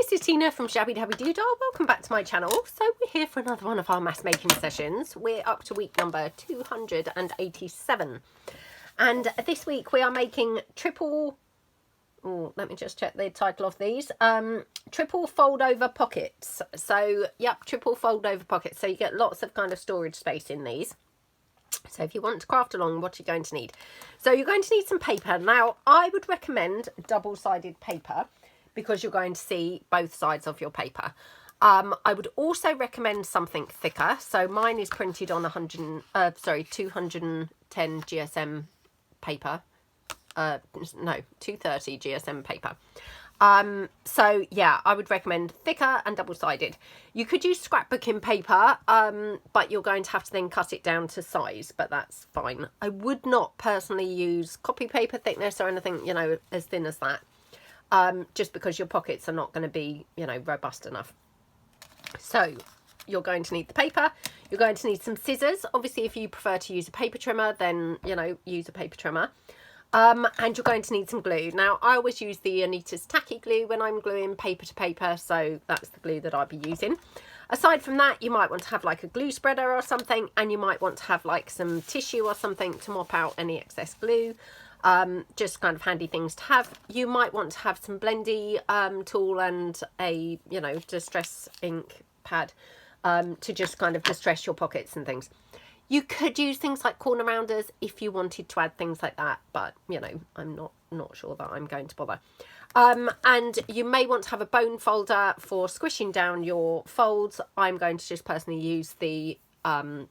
this is Tina from Shabbydabbydoodah. Welcome back to my channel. So we're here for another one of our mass making sessions. We're up to week number 287. And this week we are making triple... Oh, let me just check the title of these. Triple Foldover Pockets. So, yep, triple Foldover Pockets. So you get lots of kind of storage space in these. So if you want to craft along, what you're going to need. So you're going to need some paper. Now, I would recommend double-sided paper because you're going to see both sides of your paper. I would also recommend something thicker. So mine is printed on 210 GSM paper. No, 230 GSM paper. So yeah, I would recommend thicker and double-sided. You could use scrapbooking paper, but you're going to have to then cut it down to size, but that's fine. I would not personally use copy paper thickness or anything, you know, as thin as that, just because your pockets are not going to be, you know, robust enough. So you're going to need the paper. You're going to need some scissors. Obviously, if you prefer to use a paper trimmer, then, you know, use a paper trimmer. And you're going to need some glue. Now, I always use the Anita's tacky glue when I'm gluing paper to paper, so that's the glue that I'll be using. Aside from that, you might want to have like a glue spreader or something, and you might want to have like some tissue or something to mop out any excess glue. Just kind of handy things to have. You might want to have some blendy tool and a, you know, distress ink pad to just kind of distress your pockets and things. You could use things like corner rounders if you wanted to add things like that, but, you know, I'm not sure that I'm going to bother. And you may want to have a bone folder for squishing down your folds. I'm going to just personally use the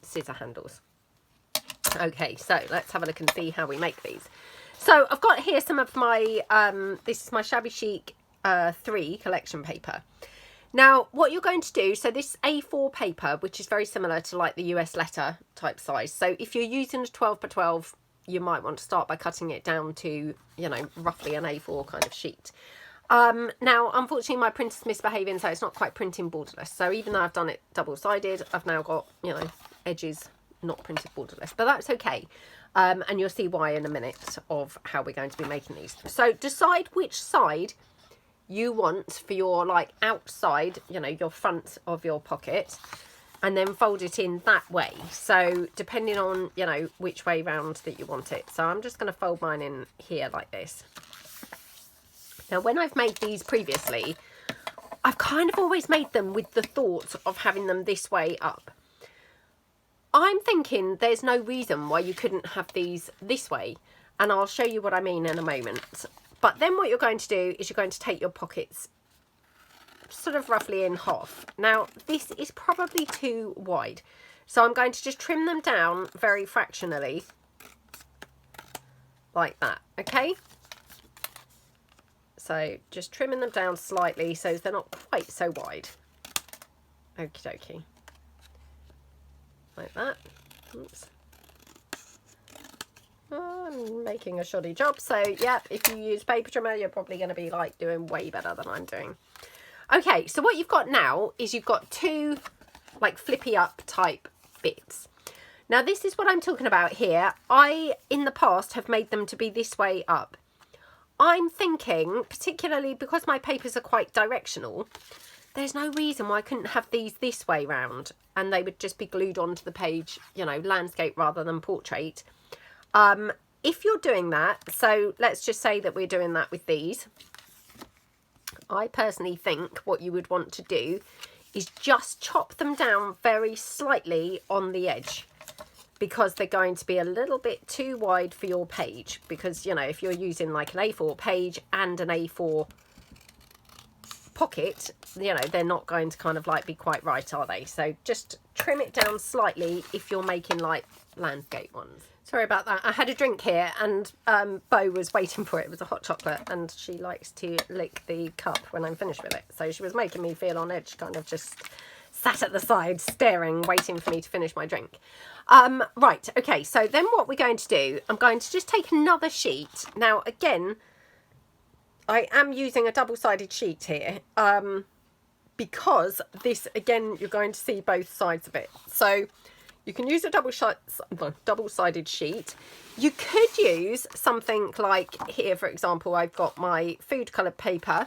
scissor handles. Okay, so let's have a look and see how we make these. So I've got here some of my, this is my Shabby Chic 3 collection paper. Now, what you're going to do, so this A4 paper, which is very similar to like the US letter type size. So if you're using a 12 by 12, you might want to start by cutting it down to, you know, roughly an A4 kind of sheet. Now, unfortunately, my printer's misbehaving, so it's not quite printing borderless. So even though I've done it double-sided, I've now got, you know, edges not printed borderless, but that's okay. And you'll see why in a minute of how we're going to be making these. So decide which side you want for your like outside, you know, your front of your pocket, and then fold it in that way. So depending on, you know, which way round that you want it. So I'm just going to fold mine in here like this. Now, when I've made these previously, I've kind of always made them with the thought of having them this way up. I'm thinking there's no reason why you couldn't have these this way, and I'll show you what I mean in a moment. But then what you're going to do is you're going to take your pockets sort of roughly in half. Now, this is probably too wide, so I'm going to just trim them down very fractionally like that, okay? So just trimming them down slightly so they're not quite so wide. Okie dokie. Like that. Oops. I'm making a shoddy job, so yeah, if you use paper trimmer, you're probably going to be like doing way better than I'm doing. Okay, so what you've got now is you've got two like flippy up type bits. Now this is what I'm talking about here. I in the past have made them to be this way up. I'm thinking, particularly because my papers are quite directional, there's no reason why I couldn't have these this way round and they would just be glued onto the page, you know, landscape rather than portrait. If you're doing that, so let's just say that we're doing that with these, I personally think what you would want to do is just chop them down very slightly on the edge, because they're going to be a little bit too wide for your page, because, you know, if you're using like an A4 page and an A4 pocket, you know, they're not going to kind of like be quite right, are they? So just trim it down slightly if you're making like landscape ones. Sorry about that. I had a drink here and Bo was waiting for it. It was a hot chocolate and she likes to lick the cup when I'm finished with it. So she was making me feel on edge, kind of just sat at the side staring, waiting for me to finish my drink. Right, okay, so then what we're going to do, I'm going to just take another sheet. Now, again, I am using a double-sided sheet here because this, again, you're going to see both sides of it. So you can use a double-sided sheet. You could use something like here, for example, I've got my food coloured paper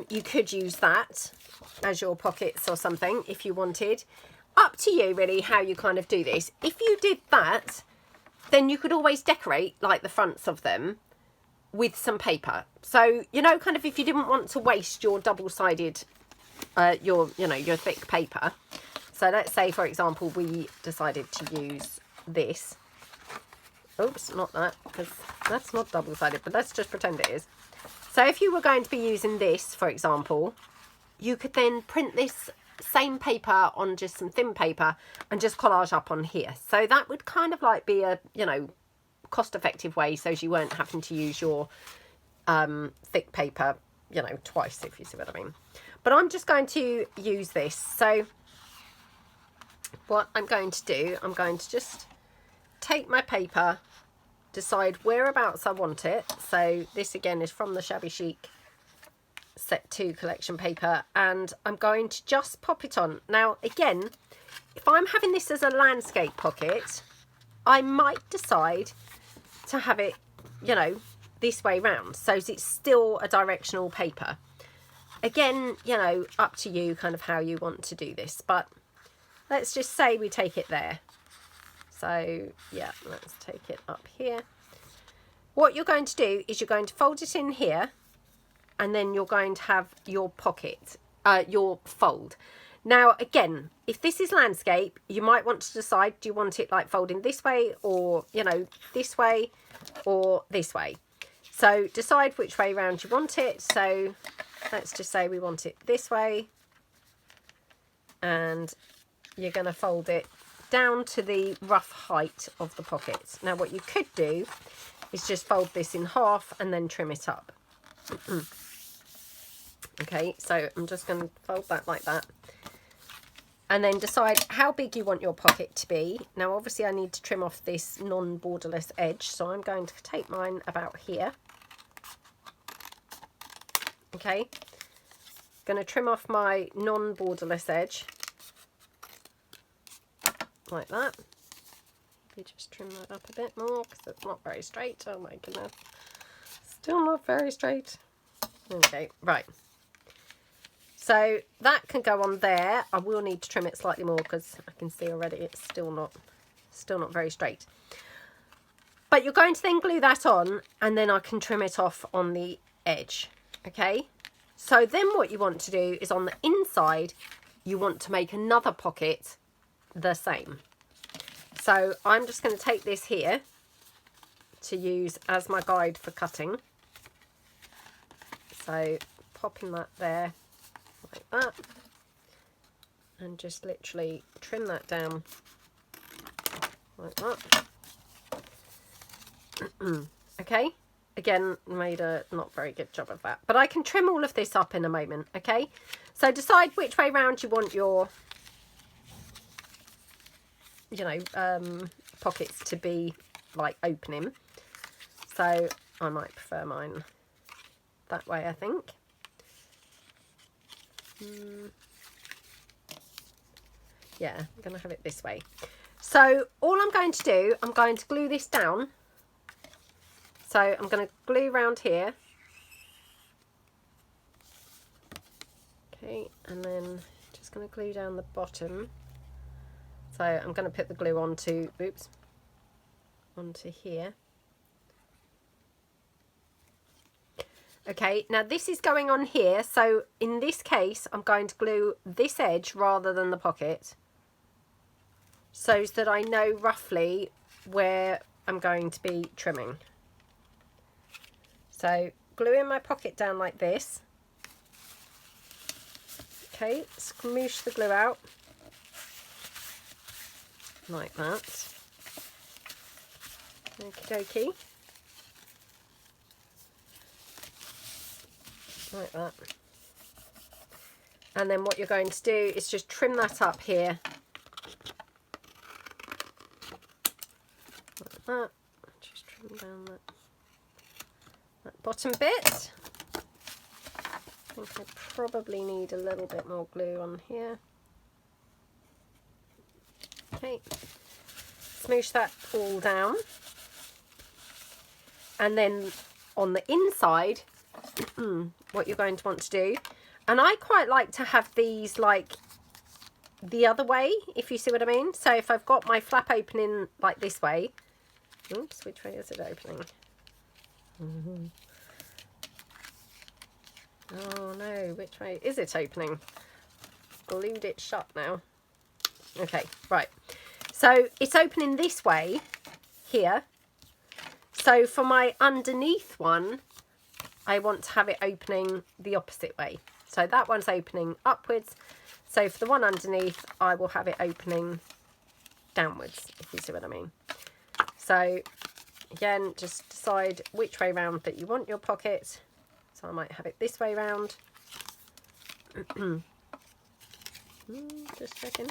You could use that as your pockets or something if you wanted. Up to you really how you kind of do this. If you did that, then you could always decorate like the fronts of them with some paper. So, you know, kind of if you didn't want to waste your double-sided, your thick paper. So let's say, for example, we decided to use this. Oops, not that, because that's not double-sided, but let's just pretend it is. So if you were going to be using this, for example, you could then print this same paper on just some thin paper and just collage up on here. So that would kind of like be a, you know, cost-effective way, so you weren't having to use your thick paper, you know, twice, if you see what I mean. But I'm just going to use this. So what I'm going to do, I'm going to just take my paper, decide whereabouts I want it. So this again is from the Shabby Chic Set 2 collection paper, and I'm going to just pop it on. Now again, if I'm having this as a landscape pocket, I might decide to have it, you know, this way round, so it's still a directional paper. Again, you know, up to you kind of how you want to do this, but let's just say we take it there. So yeah, let's take it up here. What you're going to do is you're going to fold it in here, and then you're going to have your pocket, your fold. Now again, if this is landscape, you might want to decide, do you want it like folding this way, or, you know, this way, or this way. So decide which way round you want it. So let's just say we want it this way, and you're going to fold it down to the rough height of the pocket. Now what you could do is just fold this in half and then trim it up. Okay, so I'm just going to fold that like that, and then decide how big you want your pocket to be. Now obviously I need to trim off this non-borderless edge, so I'm going to take mine about here. Okay, going to trim off my non-borderless edge like that. Maybe just trim that up a bit more because it's not very straight. Oh my goodness, still not very straight. Okay, right. So that can go on there. I will need to trim it slightly more because I can see already it's still not very straight. But you're going to then glue that on, and then I can trim it off on the edge. Okay, so then what you want to do is on the inside, you want to make another pocket the same. So I'm just going to take this here to use as my guide for cutting. So popping that there like that, and just literally trim that down like that. Okay, again, made a not very good job of that, but I can trim all of this up in a moment. Okay, so decide which way round you want your, you know, pockets to be like opening. So I might prefer mine that way, I think. Yeah, I'm going to have it this way. So all I'm going to do, I'm going to glue this down. So I'm going to glue around here. Okay, and then just going to glue down the bottom. So I'm going to put the glue onto, oops, onto here. Okay, now this is going on here, so in this case I'm going to glue this edge rather than the pocket, so that I know roughly where I'm going to be trimming. So gluing my pocket down like this. Okay, smoosh the glue out like that. Okie dokie. Like that. And then what you're going to do is just trim that up here like that. Just trim down that bottom bit. I think I probably need a little bit more glue on here. Okay, smoosh that all down, and then on the inside what you're going to want to do. And I quite like to have these like the other way, if you see what I mean. So if I've got my flap opening like this way, oops, which way is it opening? Oh no, which way is it opening? Glued it shut now. Okay, right. So it's opening this way here. So for my underneath one, I want to have it opening the opposite way. So that one's opening upwards. So for the one underneath, I will have it opening downwards, if you see what I mean. So again, just decide which way round that you want your pocket. So I might have it this way round. Just checking.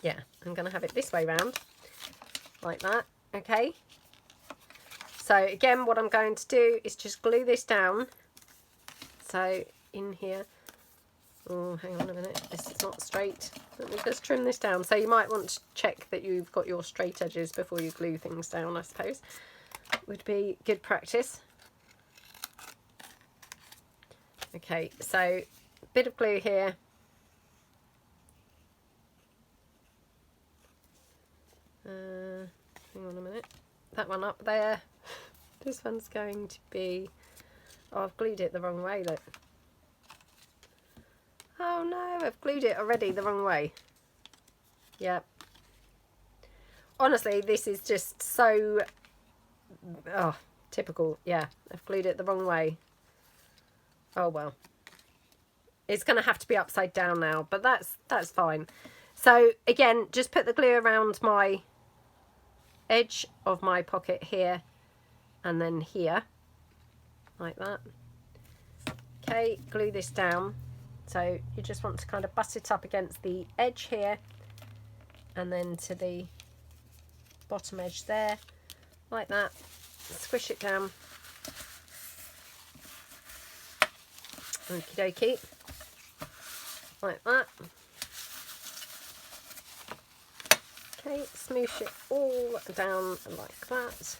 Yeah, I'm going to have it this way round, like that. Okay. So again, what I'm going to do is just glue this down. So in here. Oh, hang on a minute. This is not straight. Let me just trim this down. So you might want to check that you've got your straight edges before you glue things down, I suppose. Would be good practice. Okay, so bit of glue here. Hang on a minute. That one up there. This one's going to be... Oh, I've glued it the wrong way, look. Oh no, I've glued it already the wrong way. Yep. Honestly, this is just so... Oh, typical. Yeah, I've glued it the wrong way. Oh well. It's going to have to be upside down now, but that's fine. So again, just put the glue around my edge of my pocket here and then here, like that. Okay, glue this down. So you just want to kind of butt it up against the edge here and then to the bottom edge there, like that. Squish it down. Okie dokie. Like that. Okay, smoosh it all down like that.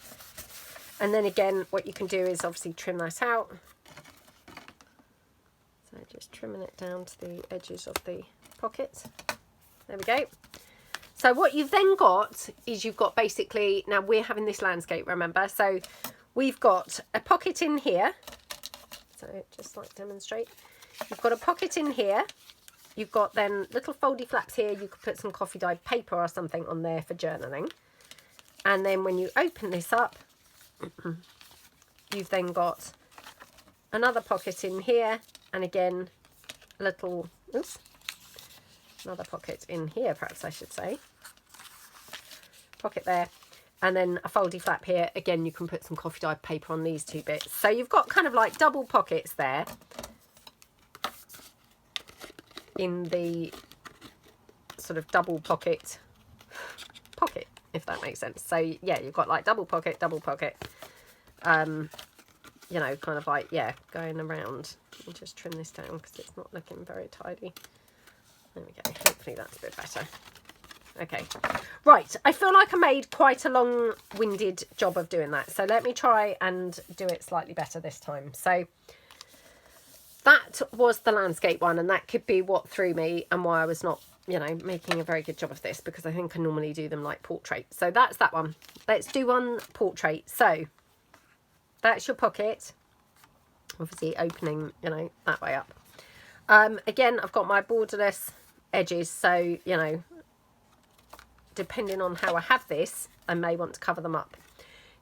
And then again, what you can do is obviously trim that out. So just trimming it down to the edges of the pocket. There we go. So what you've then got is you've got basically, now we're having this landscape, remember? So we've got a pocket in here. So just like demonstrate. You've got a pocket in here. You've got then little foldy flaps here. You could put some coffee dyed paper or something on there for journaling. And then when you open this up, you've then got another pocket in here. And again, a little, oops, another pocket in here, perhaps I should say. Pocket there. And then a foldy flap here. Again, you can put some coffee dyed paper on these two bits. So you've got kind of like double pockets there in the sort of double pocket, if that makes sense. So yeah, you've got like double pocket, you know, kind of like, yeah, going around. Let me just trim this down because it's not looking very tidy. There we go. Hopefully that's a bit better. Okay, right, I feel like I made quite a long-winded job of doing that, so let me try and do it slightly better this time. So that was the landscape one, and that could be what threw me and why I was not, you know, making a very good job of this, because I think I normally do them like portrait. So that's that one. Let's do one portrait. So that's your pocket, obviously opening, you know, that way up. Again, I've got my borderless edges, so, you know, depending on how I have this, I may want to cover them up.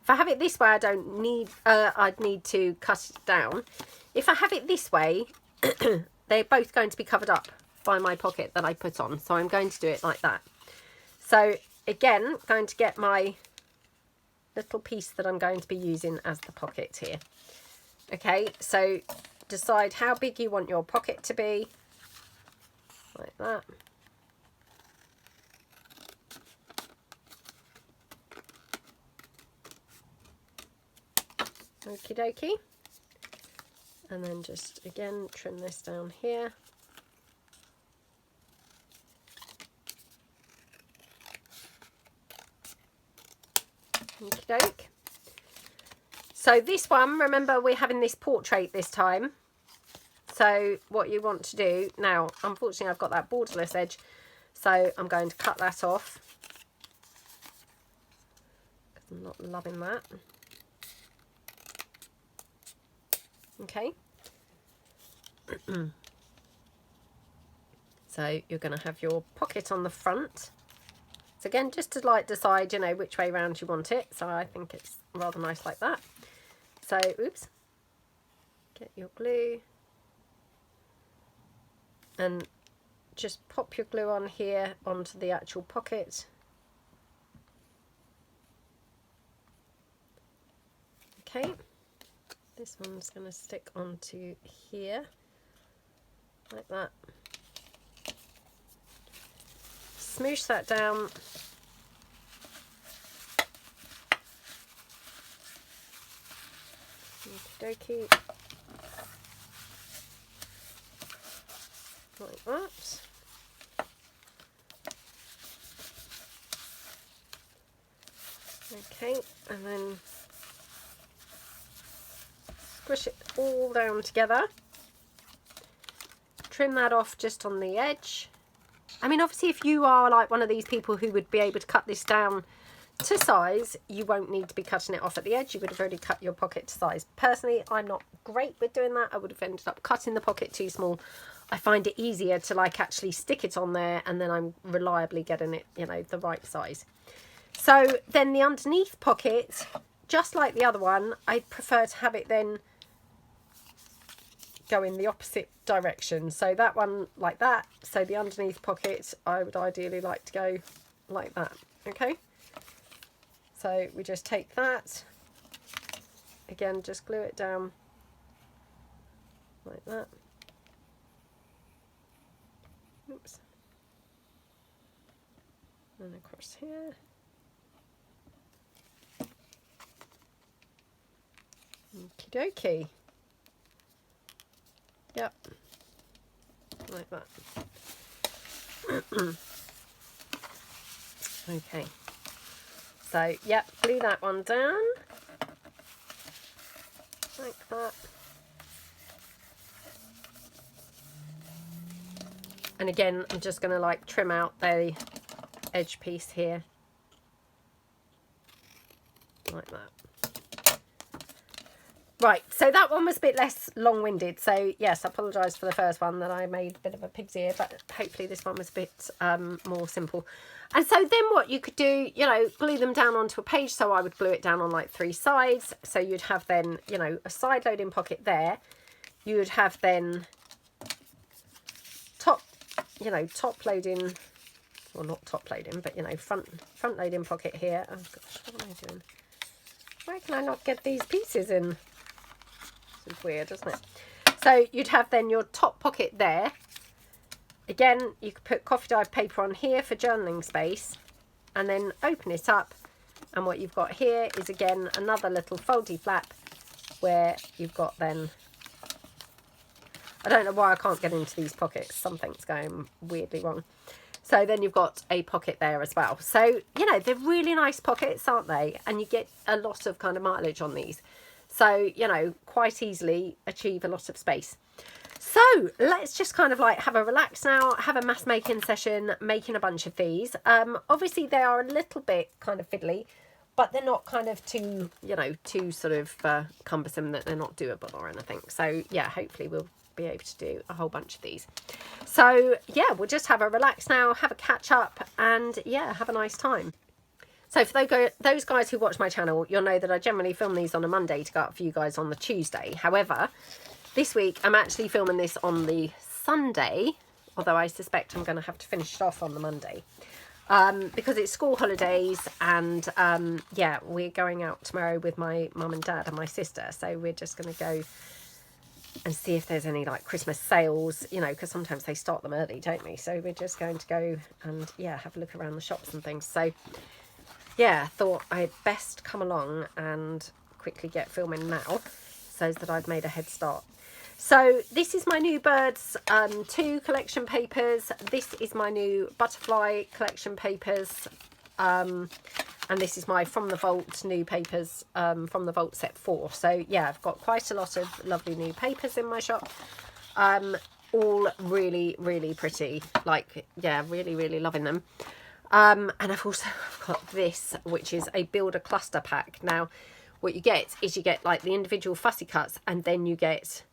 If I have it this way, I don't need, I'd need to cut it down. If I have it this way, they're both going to be covered up by my pocket that I put on. So I'm going to do it like that. So again, going to get my little piece that I'm going to be using as the pocket here. Okay, so decide how big you want your pocket to be, like that. Okie dokie. And then just again trim this down here. Okie doke. So this one, remember we're having this portrait this time. So what you want to do, now unfortunately I've got that borderless edge, so I'm going to cut that off. I'm not loving that. Okay. So you're going to have your pocket on the front. So again, just to like decide, you know, which way round you want it. So I think it's rather nice like that. So, oops. Get your glue. And just pop your glue on here onto the actual pocket. Okay. This one's going to stick onto here. Like that. Smoosh that down. Okie dokie. Like that. Okay, and then squish it all down together. Trim that off just on the edge. I mean, obviously, if you are like one of these people who would be able to cut this down to size, you won't need to be cutting it off at the edge. You would have already cut your pocket to size. Personally, I'm not great with doing that. I would have ended up cutting the pocket too small. I find it easier to like actually stick it on there, and then I'm reliably getting it, you know, the right size. So then the underneath pocket, just like the other one, I prefer to have it then go in the opposite direction. So that one like that. So the underneath pocket, I would ideally like to go like that. Okay. So we just take that. Again, just glue it down like that. Oops. And across here. Okie dokie. Yep. Like that. Okay. So, yep, glue that one down. Like that. And again, I'm just going to like trim out the edge piece here. Like that. Right, so that one was a bit less long-winded. So, yes, I apologise for the first one that I made a bit of a pig's ear, but hopefully this one was a bit more simple. And so then what you could do, you know, glue them down onto a page. So I would glue it down on like 3 sides. So you'd have then, you know, a side loading pocket there. You would have then top, you know, top loading, well, not top loading, but, you know, front loading pocket here. Oh, gosh, what am I doing? Why can I not get these pieces in? This is weird, isn't it? So you'd have then your top pocket there. Again, you could put coffee dyed paper on here for journaling space, and then open it up, and what you've got here is again another little foldy flap where you've got then, I don't know why I can't get into these pockets, something's going weirdly wrong. So then you've got a pocket there as well. So, you know, they're really nice pockets, aren't they? And you get a lot of kind of mileage on these. So, you know, quite easily achieve a lot of space. So let's just kind of like have a relax now, have a mass making session, making a bunch of these. Obviously they are a little bit kind of fiddly, but they're not kind of too, you know, too sort of cumbersome that they're not doable or anything. So yeah, hopefully we'll be able to do a whole bunch of these. So yeah, we'll just have a relax now, have a catch up, and yeah, have a nice time. So for those guys who watch my channel, you'll know that I generally film these on a Monday to go up for you guys on the Tuesday. However, this week I'm actually filming this on the Sunday, although I suspect I'm going to have to finish it off on the Monday. Because it's school holidays, and yeah, we're going out tomorrow with my mum and dad and my sister. So we're just going to go and see if there's any like Christmas sales, you know, because sometimes they start them early, don't they? So we're just going to go and yeah, have a look around the shops and things. So yeah, thought I'd best come along and quickly get filming now so that I've made a head start. So this is my new Birds 2 collection papers. This is my new Butterfly collection papers. and this is my From the Vault new papers, From the Vault set 4. So yeah, I've got quite a lot of lovely new papers in my shop. All really, really pretty. Like, yeah, really, really loving them. And I've also got this, which is a builder cluster pack. Now, what you get is you get like the individual fussy cuts, and then you get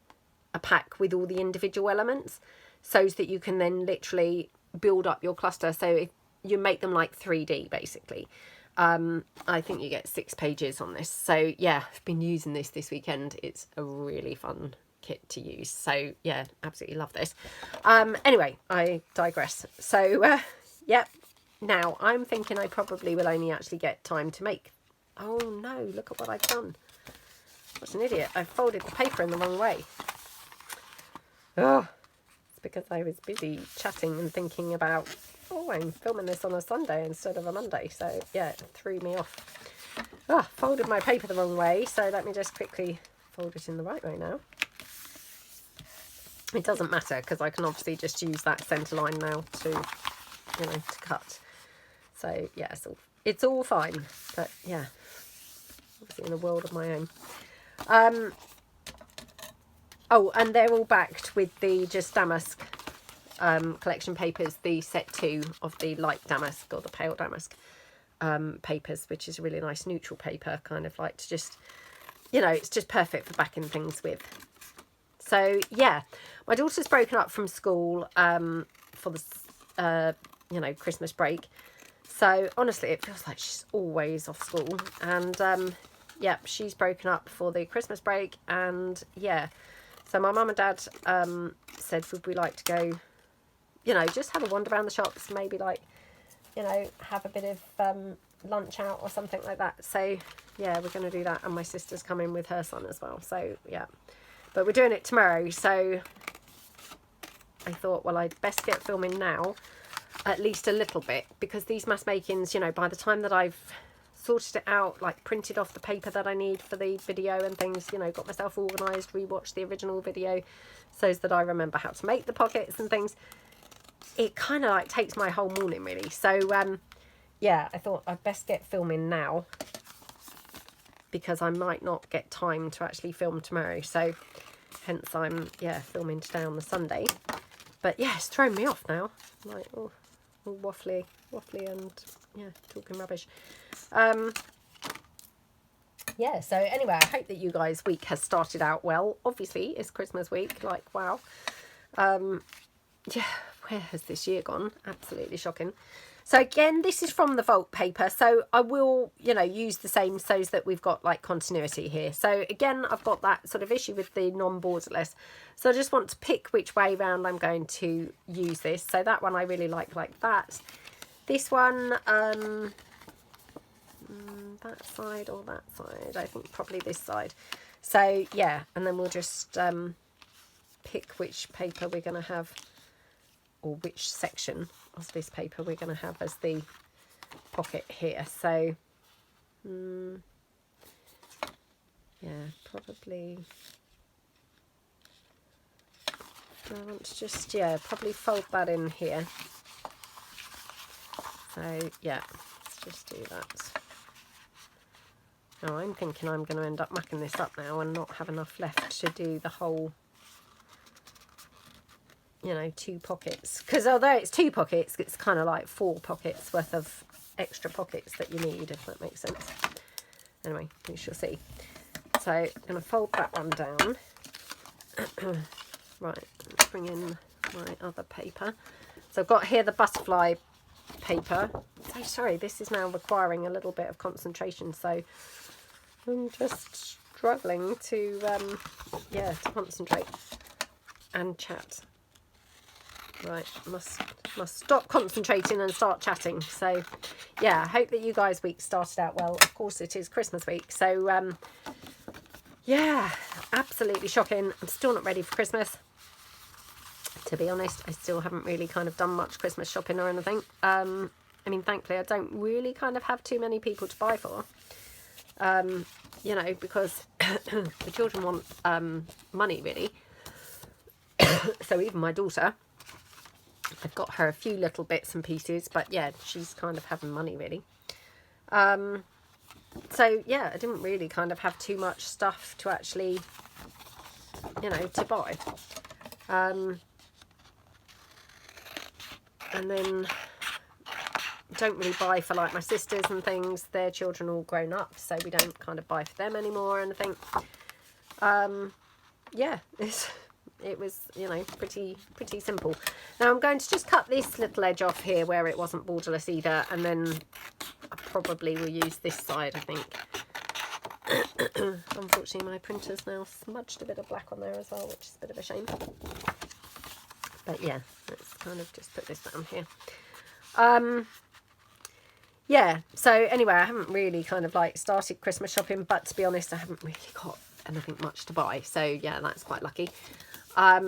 a pack with all the individual elements, so that you can then literally build up your cluster. So if you make them like 3D basically. I think you get 6 pages on this. So yeah, I've been using this weekend. It's a really fun kit to use. So yeah, absolutely love this. Anyway, I digress. So yep. Now I'm thinking I probably will only actually get time to make. Oh no, look at what I've done. What's an idiot. I've folded the paper in the wrong way. Oh, it's because I was busy chatting and thinking about, oh, I'm filming this on a Sunday instead of a Monday. So yeah, it threw me off. Oh, folded my paper the wrong way. So let me just quickly fold it in the right way now. It doesn't matter because I can obviously just use that centre line now to, you know, to cut. So yeah, it's all fine. But yeah, obviously in a world of my own. Oh, and they're all backed with the Just Damask collection papers, the set 2 of the light damask or the pale damask papers, which is a really nice neutral paper, kind of like to just, you know, it's just perfect for backing things with. So yeah, my daughter's broken up from school for the you know, Christmas break. So honestly, it feels like she's always off school. And yeah, she's broken up for the Christmas break. And yeah, so my mum and dad said, would we like to go, you know, just have a wander around the shops, maybe like, you know, have a bit of lunch out or something like that. So yeah, we're going to do that. And my sister's coming with her son as well. So yeah, but we're doing it tomorrow. So I thought, well, I'd best get filming now, at least a little bit, because these mass makings, you know, by the time that I've sorted it out, like printed off the paper that I need for the video and things, you know, got myself organised, rewatched the original video so that I remember how to make the pockets and things, it kind of like takes my whole morning really. So yeah, I thought I'd best get filming now because I might not get time to actually film tomorrow. So hence I'm, yeah, filming today on the Sunday. But yeah, it's thrown me off now. I'm like, oh, all waffly and yeah, talking rubbish. Yeah, so anyway, I hope that you guys' week has started out well. Obviously, it's Christmas week, like, wow. Yeah, where has this year gone? Absolutely shocking. So again, this is from the Vault paper. So I will, you know, use the same so that we've got like continuity here. So again, I've got that sort of issue with the non-borderless. So I just want to pick which way round I'm going to use this. So that one I really like that. This one, that side or that side? I think probably this side. So yeah, and then we'll just pick which paper we're going to have, or which section of this paper we're going to have as the pocket here. So yeah, probably I want to just, yeah, probably fold that in here. So yeah, let's just do that. Now I'm thinking I'm going to end up mucking this up now and not have enough left to do the whole, you know, 2 pockets, because although it's 2 pockets, it's kind of like 4 pockets worth of extra pockets that you need, if that makes sense. Anyway, we shall see. So I'm going to fold that one down. Right, let's bring in my other paper. So I've got here the butterfly paper. So sorry, this is now requiring a little bit of concentration, so I'm just struggling to yeah, to concentrate and chat. Right, must stop concentrating and start chatting. So yeah, I hope that you guys' week started out well. Of course it is Christmas week, so yeah, absolutely shocking. I'm still not ready for Christmas, to be honest. I still haven't really kind of done much Christmas shopping or anything. I mean, thankfully I don't really kind of have too many people to buy for, you know, because the children want money really. So even my daughter, I've got her a few little bits and pieces, but yeah, she's kind of having money really. So yeah, I didn't really kind of have too much stuff to actually, you know, to buy. And then don't really buy for like my sisters and things. Their children are all grown up, so we don't kind of buy for them anymore or anything. Yeah, it was, you know, pretty simple. Now I'm going to just cut this little edge off here where it wasn't borderless either, and then I probably will use this side, I think. Unfortunately my printer's now smudged a bit of black on there as well, which is a bit of a shame. But yeah, let's kind of just put this down here. Yeah, so anyway, I haven't really kind of like started Christmas shopping, but to be honest, I haven't really got anything much to buy. So yeah, that's quite lucky. My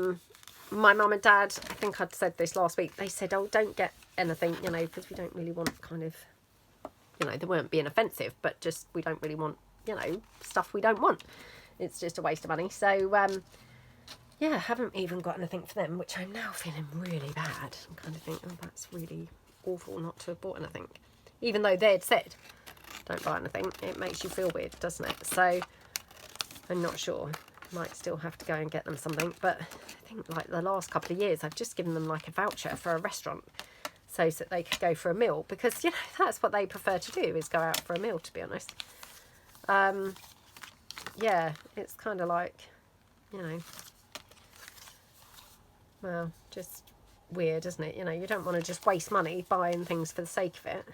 mum and dad, I think I'd said this last week, they said, oh, don't get anything, you know, because we don't really want kind of, you know, they weren't being offensive, but just we don't really want, you know, stuff we don't want. It's just a waste of money. So yeah, I haven't even got anything for them, which I'm now feeling really bad. I'm kind of thinking, oh, that's really awful not to have bought anything. Even though they'd said, don't buy anything, it makes you feel weird, doesn't it? So I'm not sure. Might still have to go and get them something. But I think like the last couple of years, I've just given them like a voucher for a restaurant so that they could go for a meal. Because, you know, that's what they prefer to do, is go out for a meal, to be honest. Yeah, it's kind of like, you know, well, just weird, isn't it? You know, you don't want to just waste money buying things for the sake of it.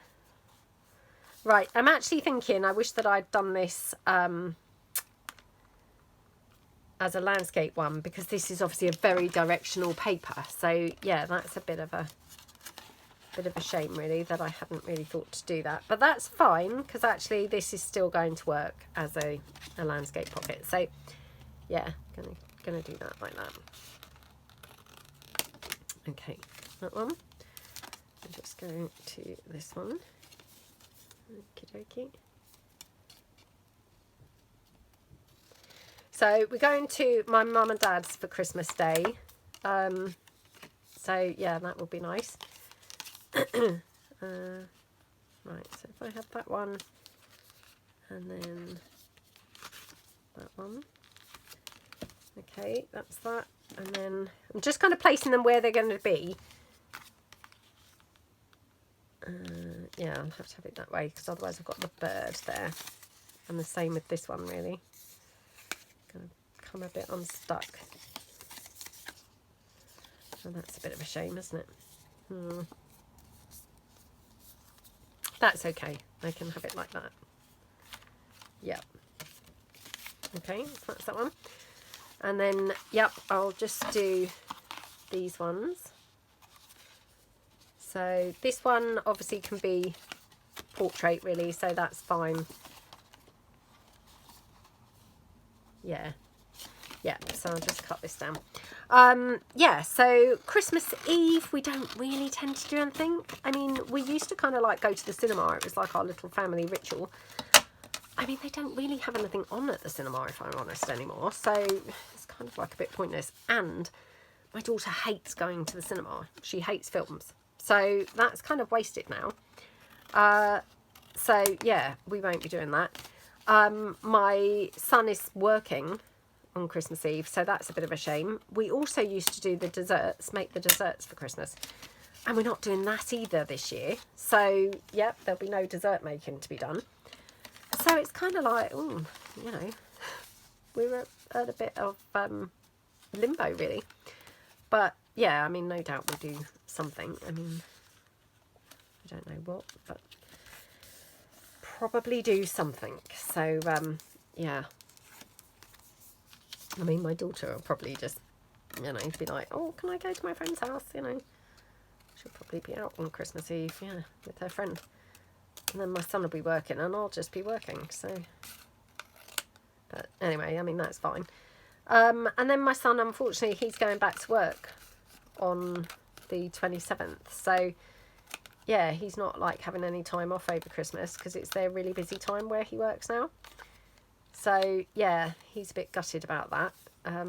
Right, I'm actually thinking I wish that I'd done this as a landscape one, because this is obviously a very directional paper. So yeah, that's a bit of a shame really that I hadn't really thought to do that. But that's fine, because actually this is still going to work as a landscape pocket. So yeah, gonna do that like that. Okay, that one. I'm just going to this one. Okie dokie. So we're going to my mum and dad's for Christmas Day. So yeah, that will be nice. Right, so if I have that one and then that one. Okay, that's that. And then I'm just kind of placing them where they're going to be. Yeah, I'll have to have it that way, because otherwise I've got the bird there. And the same with this one, really. Going to come a bit unstuck. And that's a bit of a shame, isn't it? That's okay. I can have it like that. Yep. Okay, so that's that one. And then, yep, I'll just do these ones. So this one obviously can be portrait really, so that's fine. Yeah. Yeah, so I'll just cut this down. Yeah, so Christmas Eve, we don't really tend to do anything. I mean, we used to kind of like go to the cinema. It was like our little family ritual. I mean, they don't really have anything on at the cinema, if I'm honest, anymore. So it's kind of like a bit pointless. And my daughter hates going to the cinema. She hates films. So that's kind of wasted now. So yeah, we won't be doing that. My son is working on Christmas Eve, so that's a bit of a shame. We also used to do the desserts, make the desserts for Christmas. And we're not doing that either this year. So, yep, there'll be no dessert making to be done. So it's kind of like, oh, you know, we were at a bit of limbo, really. But, yeah, I mean, no doubt we'll do something. I mean, I don't know what, but probably do something. So, yeah. I mean, my daughter will probably just, you know, be like, oh, can I go to my friend's house? You know, she'll probably be out on Christmas Eve, yeah, with her friend. And then my son will be working and I'll just be working, so. But anyway, I mean, that's fine. And then my son, unfortunately, he's going back to work on the 27th. So, yeah, he's not like having any time off over Christmas because it's their really busy time where he works now. So, yeah, he's a bit gutted about that. I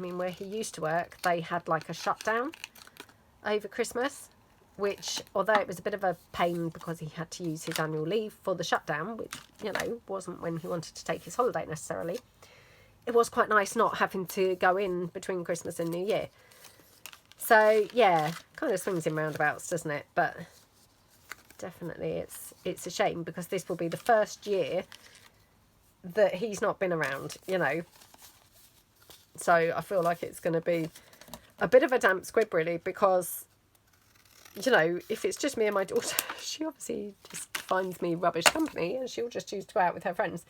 mean, where he used to work, they had like a shutdown over Christmas. which, although it was a bit of a pain because he had to use his annual leave for the shutdown, which, you know, wasn't when he wanted to take his holiday necessarily, it was quite nice not having to go in between Christmas and New Year. So, yeah, kind of swings in roundabouts, doesn't it? But definitely it's a shame, because this will be the first year that he's not been around, you know. So I feel like it's going to be a bit of a damp squib, really, because, you know, if it's just me and my daughter, she obviously just finds me rubbish company and she'll just choose to go out with her friends.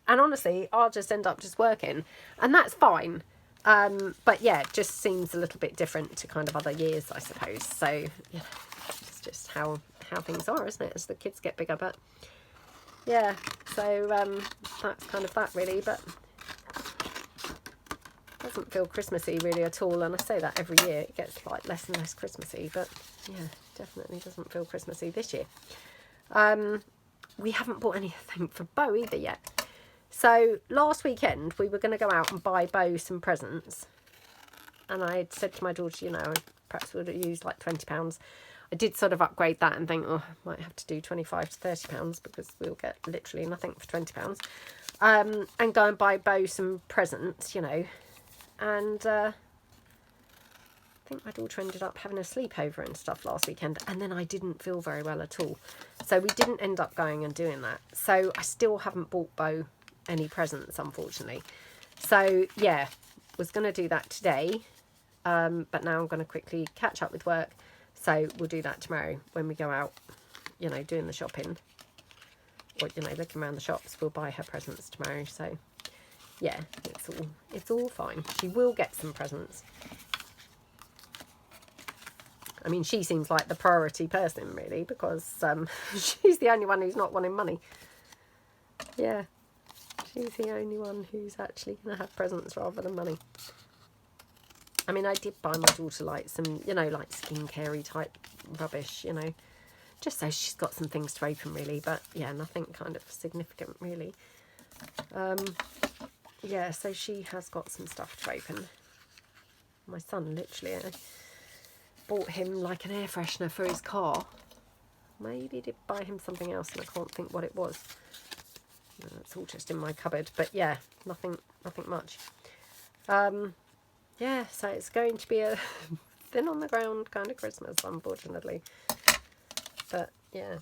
And honestly, I'll just end up just working, and that's fine. But yeah, it just seems a little bit different to kind of other years, I suppose. So, you know, it's just how things are, isn't it, as the kids get bigger. But yeah, so that's kind of that, really. But it doesn't feel Christmassy really at all, and I say that every year. It gets like less and less Christmassy, but yeah, definitely doesn't feel Christmassy this year. We haven't bought anything for Bo either yet. So last weekend we were going to go out and buy Bo some presents, and I had said to my daughter, you know, perhaps we'll use like £20. I did sort of upgrade that and think, oh, I might have to do £25 to £30 because we'll get literally nothing for £20. And go and buy Bo some presents, you know. And I think my daughter ended up having a sleepover and stuff last weekend, and then I didn't feel very well at all. So we didn't end up going and doing that. So I still haven't bought Bo any presents, unfortunately. So yeah, was going to do that today, but now I'm going to quickly catch up with work. So we'll do that tomorrow when we go out, you know, doing the shopping, or, you know, looking around the shops. We'll buy her presents tomorrow. So yeah, it's all fine. She will get some presents. I mean, she seems like the priority person, really, because she's the only one who's not wanting money. Yeah, she's the only one who's actually going to have presents rather than money. I mean, I did buy my daughter, like, some, you know, like, skincare-y type rubbish, you know, just so she's got some things to open, really. But, yeah, nothing kind of significant, really. Yeah, so she has got some stuff to open. My son, literally, bought him like an air freshener for his car. Maybe did buy him something else, and I can't think what it was. It's all just in my cupboard, but yeah, nothing much. Yeah, so it's going to be a thin on the ground kind of Christmas, unfortunately. But yeah.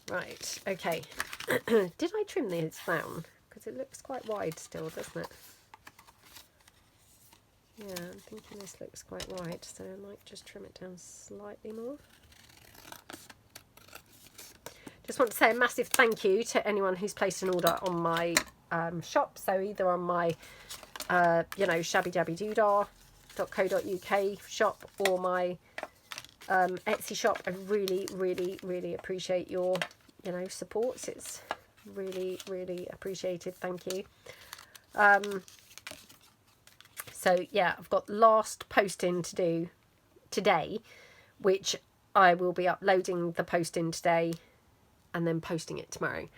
Right, okay. Did I trim these down? Because it looks quite wide still, doesn't it? Yeah, I'm thinking this looks quite wide, so I might just trim it down slightly more. Just want to say a massive thank you to anyone who's placed an order on my shop. So either on my, you know, Shabbydabbydoodah.co.uk shop or my Etsy shop. I really, really, really appreciate your, you know, supports. It's really, really appreciated. Thank you. So yeah, I've got last posting to do today, which I will be uploading the posting today and then posting it tomorrow.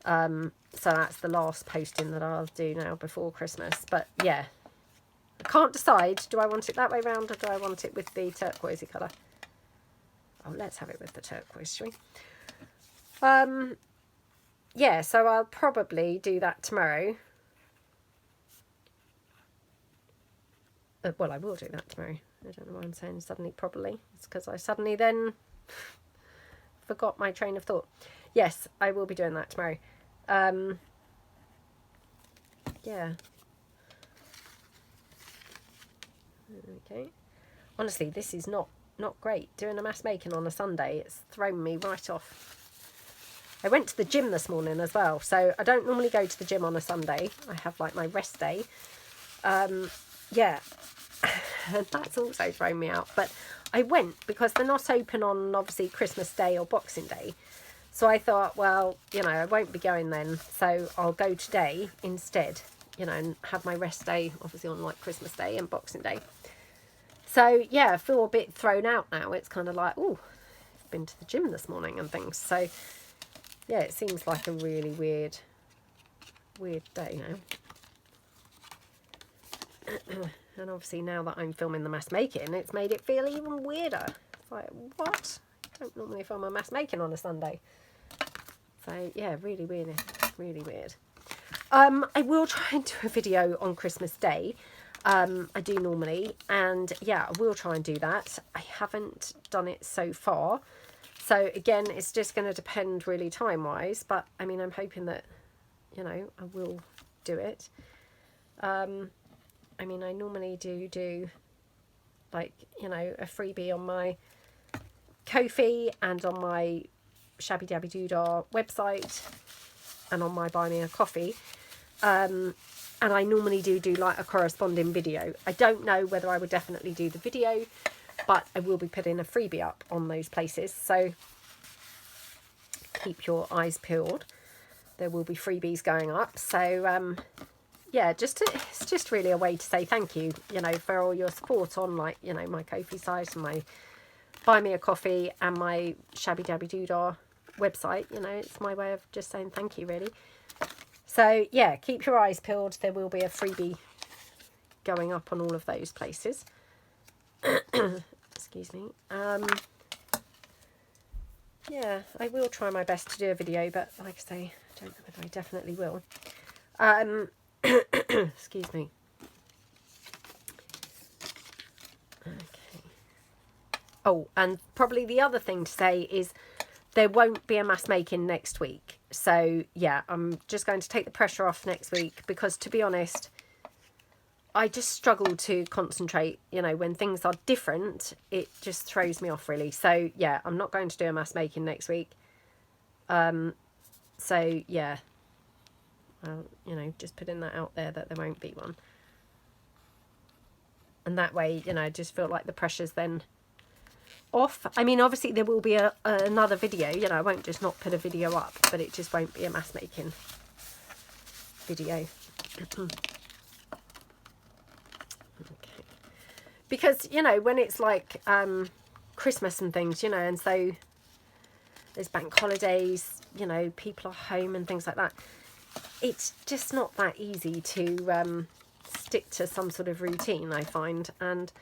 So that's the last posting that I'll do now before Christmas. But yeah, I can't decide. Do I want it that way round, or do I want it with the turquoisey colour? Oh, let's have it with the turquoise, shall we? Yeah, so I'll probably do that tomorrow. Well, I will do that tomorrow. I don't know why I'm saying suddenly probably. It's because I suddenly then forgot my train of thought. Yes, I will be doing that tomorrow. Yeah. Okay. Honestly, this is not great. Doing a mass making on a Sunday, it's thrown me right off. I went to the gym this morning as well. So I don't normally go to the gym on a Sunday. I have like my rest day. Yeah. And that's also thrown me out. But I went because they're not open on, obviously, Christmas Day or Boxing Day. So I thought, well, you know, I won't be going then. So I'll go today instead, you know, and have my rest day, obviously, on like Christmas Day and Boxing Day. So, yeah, I feel a bit thrown out now. It's kind of like, oh, I've been to the gym this morning and things. So, yeah, it seems like a really weird day now. And obviously now that I'm filming the mass making, it's made it feel even weirder. It's like, what? I don't normally film a mass making on a Sunday. So yeah, really weird, really weird. I will try and do a video on Christmas Day. I do normally, and yeah, I will try and do that. I haven't done it so far. So again, it's just going to depend really time-wise, but I mean, I'm hoping that, you know, I will do it. I mean, I normally do like, you know, a freebie on my Ko-fi and on my Shabbydabbydoodah website and on my Buy Me a Coffee. And I normally do like a corresponding video. I don't know whether I would definitely do the video, but I will be putting a freebie up on those places. So keep your eyes peeled. There will be freebies going up. So yeah, it's just really a way to say thank you, you know, for all your support on, like, you know, my Ko-fi site and my Buy Me a Coffee and my Shabbydabbydoodah website. You know, it's my way of just saying thank you, really. So yeah, keep your eyes peeled. There will be a freebie going up on all of those places. Excuse me. Yeah, I will try my best to do a video, but like I say, I don't know whether I definitely will. Excuse me. Okay. Oh, and probably the other thing to say is there won't be a mass making next week. So yeah, I'm just going to take the pressure off next week, because to be honest, I just struggle to concentrate. You know, when things are different, it just throws me off, really. So yeah, I'm not going to do a mass making next week. So yeah, well, you know, just putting that out there that there won't be one. And that way, you know, I just feel like the pressure's then off. I mean, obviously there will be another video, you know, I won't just not put a video up, but it just won't be a mass making video. Okay. Because, you know, when it's like Christmas and things, you know, and so there's bank holidays, you know, people are home and things like that, it's just not that easy to stick to some sort of routine, I find. And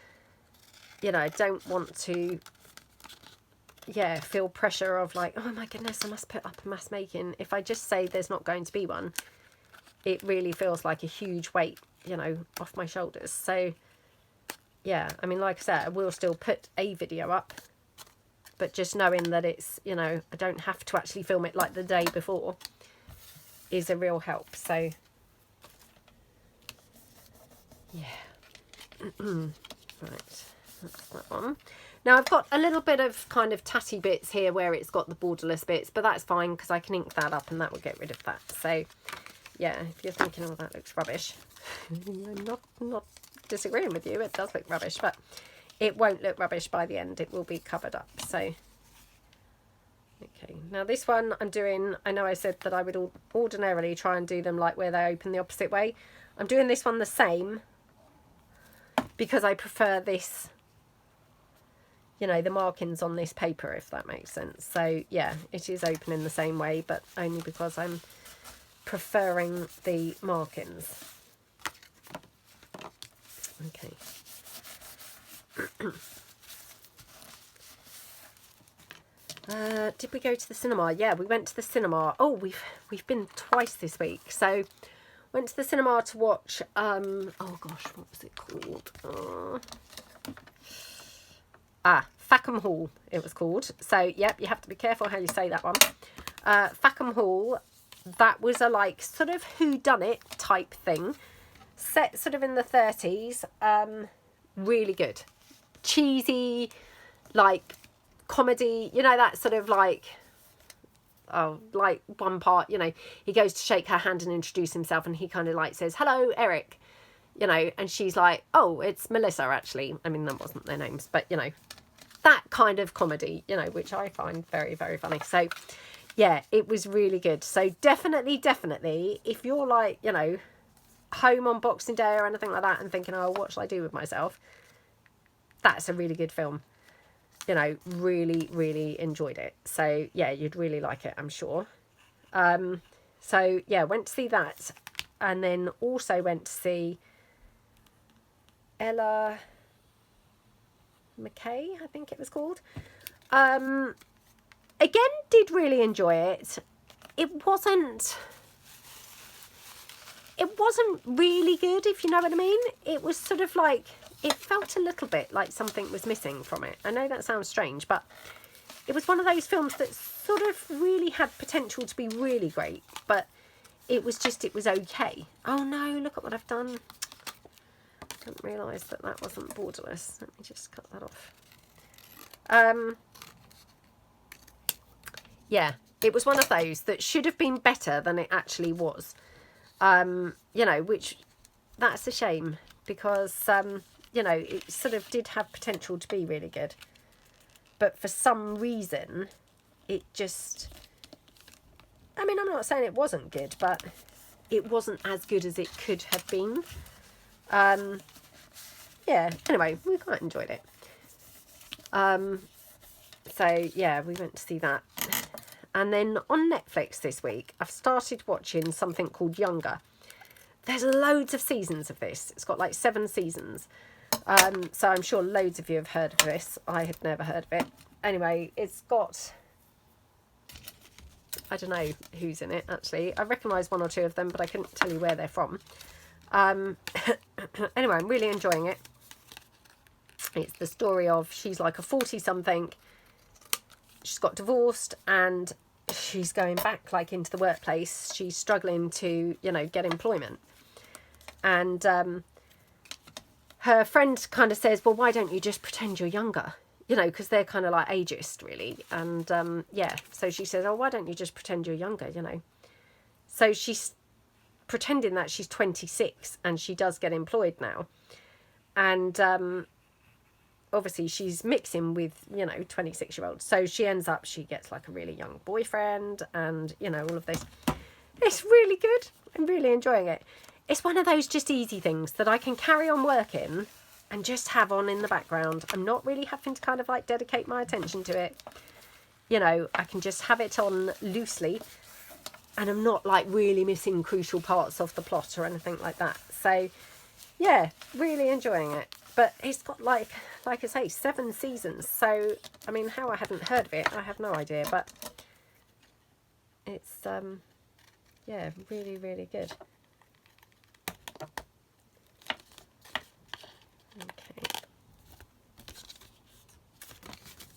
you know, I don't want to, yeah, feel pressure of like, oh my goodness, I must put up a mass making. If I just say there's not going to be one, it really feels like a huge weight, you know, off my shoulders. So yeah, I mean, like I said, I will still put a video up, but just knowing that it's, you know, I don't have to actually film it like the day before is a real help. So yeah. Right. That's that one. Now I've got a little bit of kind of tatty bits here where it's got the borderless bits, but that's fine because I can ink that up and that will get rid of that. So yeah, if you're thinking, oh, that looks rubbish, I'm not disagreeing with you. It does look rubbish, but it won't look rubbish by the end. It will be covered up. So okay, now this one I'm doing, I know I said that I would ordinarily try and do them like where they open the opposite way. I'm doing this one the same because I prefer this, you know, the markings on this paper, if that makes sense. So yeah, it is open in the same way, but only because I'm preferring the markings. Okay. Did we go to the cinema? Yeah, we went to the cinema. Oh, we've been twice this week. So went to the cinema to watch oh gosh, what was it called? Fackham Hall it was called. So yep, you have to be careful how you say that one. Fackham Hall, that was a like sort of whodunit type thing, set sort of in the 30s. Really good, cheesy, like comedy, you know, that sort of like, oh, like one part, you know, he goes to shake her hand and introduce himself, and he kind of like says, hello Eric, you know, and she's like, oh, it's Melissa actually. I mean, that wasn't their names, but you know, that kind of comedy, you know, which I find very, very funny. So yeah, it was really good. So definitely if you're like, you know, home on Boxing Day or anything like that and thinking, oh, what shall I do with myself, that's a really good film. You know, really enjoyed it. So yeah, you'd really like it, I'm sure. So yeah, went to see that, and then also went to see Ella McKay, I think it was called. Again, did really enjoy it. It wasn't really good, if you know what I mean. It was sort of like, it felt a little bit like something was missing from it. I know that sounds strange, but it was one of those films that sort of really had potential to be really great, but it was okay. Oh no, look at what I've done. I didn't realise that that wasn't borderless. Let me just cut that off. Yeah, it was one of those that should have been better than it actually was. You know, which, that's a shame, because, you know, it sort of did have potential to be really good. But for some reason, it just, I mean, I'm not saying it wasn't good, but it wasn't as good as it could have been. Yeah, anyway, we quite enjoyed it. So, yeah, we went to see that. And then on Netflix this week, I've started watching something called Younger. There's loads of seasons of this. It's got like 7 seasons. So I'm sure loads of you have heard of this. I had never heard of it. Anyway, it's got, I don't know who's in it, actually. I recognise 1 or 2 of them, but I couldn't tell you where they're from. Anyway, I'm really enjoying it. It's the story of, she's like a 40-something. She's got divorced and she's going back like into the workplace. She's struggling to, you know, get employment. And her friend kind of says, well, why don't you just pretend you're younger? You know, because they're kind of like ageist, really. And yeah, so she says, oh, why don't you just pretend you're younger, you know? So she's pretending that she's 26 and she does get employed now. And obviously she's mixing with, you know, 26-year-olds. So she ends up, she gets like a really young boyfriend and, you know, all of this. It's really good. I'm really enjoying it. It's one of those just easy things that I can carry on working and just have on in the background. I'm not really having to kind of like dedicate my attention to it. You know, I can just have it on loosely and I'm not like really missing crucial parts of the plot or anything like that. So yeah, really enjoying it. But it's got like I say, 7 seasons. So, I mean, how I haven't heard of it, I have no idea. But it's, yeah, really, really good. Okay.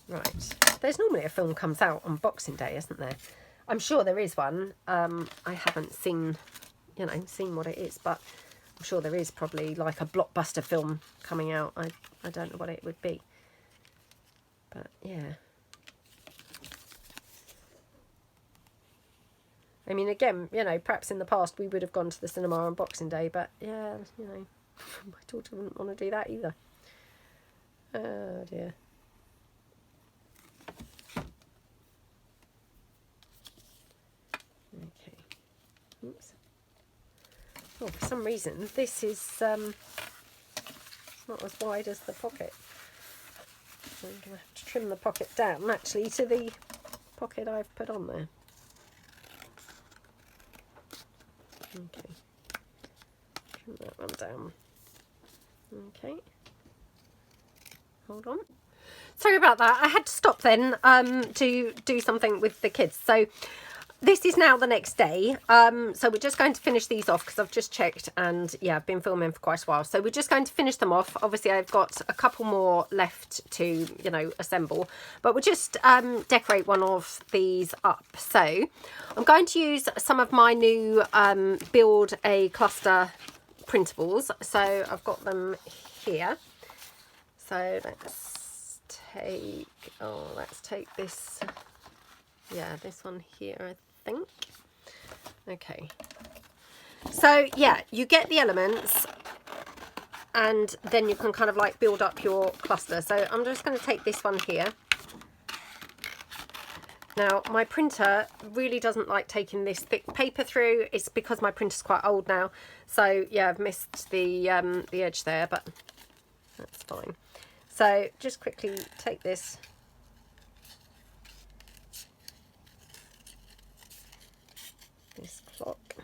Right. There's normally a film comes out on Boxing Day, isn't there? I'm sure there is one. I haven't seen, you know, seen what it is, but I'm sure there is probably like a blockbuster film coming out. I don't know what it would be. But yeah. I mean, again, you know, perhaps in the past we would have gone to the cinema on Boxing Day, but yeah, you know, my daughter wouldn't want to do that either. Oh dear. Okay. Oops. Oh, for some reason, this is not as wide as the pocket. So I'm going to have to trim the pocket down, actually, to the pocket I've put on there. Okay. Trim that one down. Okay. Hold on. Sorry about that. I had to stop then to do something with the kids. So this is now the next day. So we're just going to finish these off because I've just checked and yeah, I've been filming for quite a while. So we're just going to finish them off. Obviously I've got a couple more left to, you know, assemble, but we'll just decorate one of these up. So I'm going to use some of my new Build a Cluster printables. So I've got them here. So let's take this, yeah, this one here, I think. Okay, so yeah, you get the elements and then you can kind of like build up your cluster. So I'm just going to take this one here. Now my printer really doesn't like taking this thick paper through. It's because my printer's quite old now, so yeah, I've missed the edge there, but that's fine. So just quickly take this clock.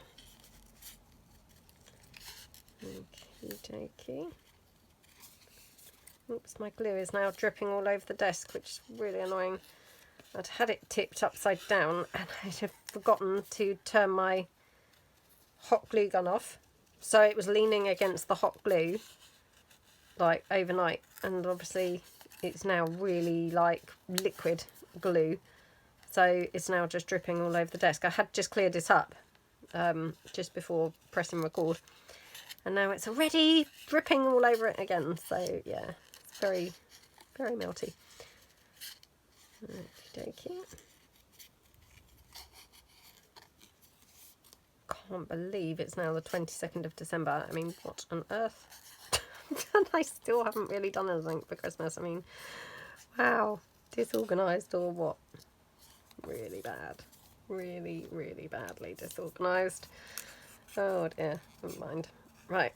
Okie dokie. Oops, my glue is now dripping all over the desk, which is really annoying. I'd had it tipped upside down and I'd have forgotten to turn my hot glue gun off. So it was leaning against the hot glue like overnight, and obviously it's now really like liquid glue. So it's now just dripping all over the desk. I had just cleared it up just before pressing record. And now it's already dripping all over it again. So yeah, it's very, very melty. Okey-dokey. Can't believe it's now the 22nd of December. I mean, what on earth? And I still haven't really done anything for Christmas. I mean, wow, disorganised or what? Really bad. Really, really badly disorganised. Oh dear, never mind. Right.